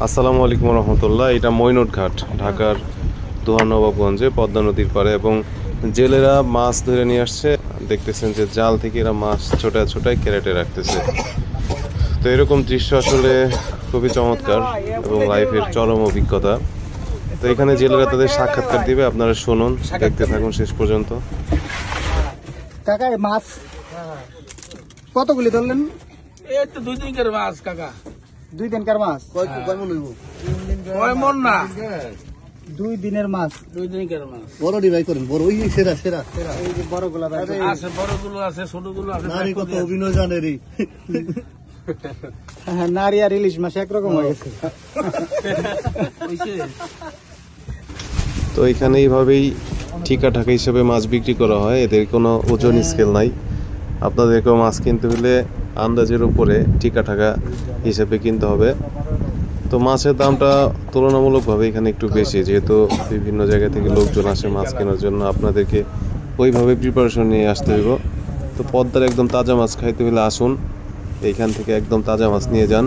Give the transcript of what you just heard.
আসসালামু আলাইকুম রহমতুল্লাহ। এটা মইনুট ঘাট, ঢাকার দোহার-নবাবগঞ্জে পদ্মা নদীর পাড়ে, এবং জেলেরা মাছ ধরে নিয়ে আসছে। দেখতেছেন যে জাল থেকে এরা মাছ ছোটায় ছোটায় ক্যারেটে রাখতেছে। তো এরকম দৃশ্য আসলে খুবই চমৎকার এবং লাইফের চরম অভিজ্ঞতা। তো এখানে জেলেরা তাদের সাক্ষাৎকার দিবে, আপনারা শুনুন, দেখতে থাকুন শেষ পর্যন্ত। কাকা মাছ কতগুলি ধরলেন? এই তো 2 দিনকার মাছ কাকা। 2 দিনকার মাছ কয় মন না, 2 দিনের মাছ। 2 দিনকার মাছ। বড় ডিভাই করেন, বড় ওই সেরা সেরা এই যে বড়গুলা আছে, বড়গুলো আছে, ছোটগুলো আছে। নারী কত অভিনয় জানেরই। নারী আর ইলিশ মাছ একরকম হয়ে গেছে। তো এখানে এইভাবেই ঠিকা ঠাকা হিসেবে মাছ বিক্রি করা হয়, এদের কোনো ওজন স্কেল নাই। আপনাদেরকেও মাছ কিনতে হলে আন্দাজের উপরে ঠিকা ঠাকা হিসেবে কিনতে হবে। তো মাছের দামটা তুলনামূলকভাবে এখানে একটু বেশি, যেহেতু বিভিন্ন জায়গা থেকে লোকজন আসে মাছ কেনার জন্য। আপনাদেরকে ওইভাবে প্রিপারেশন নিয়ে আসতে হইব। তো পদ্মার একদম তাজা মাছ খাইতে হলে আসুন, এইখান থেকে একদম তাজা মাছ নিয়ে যান।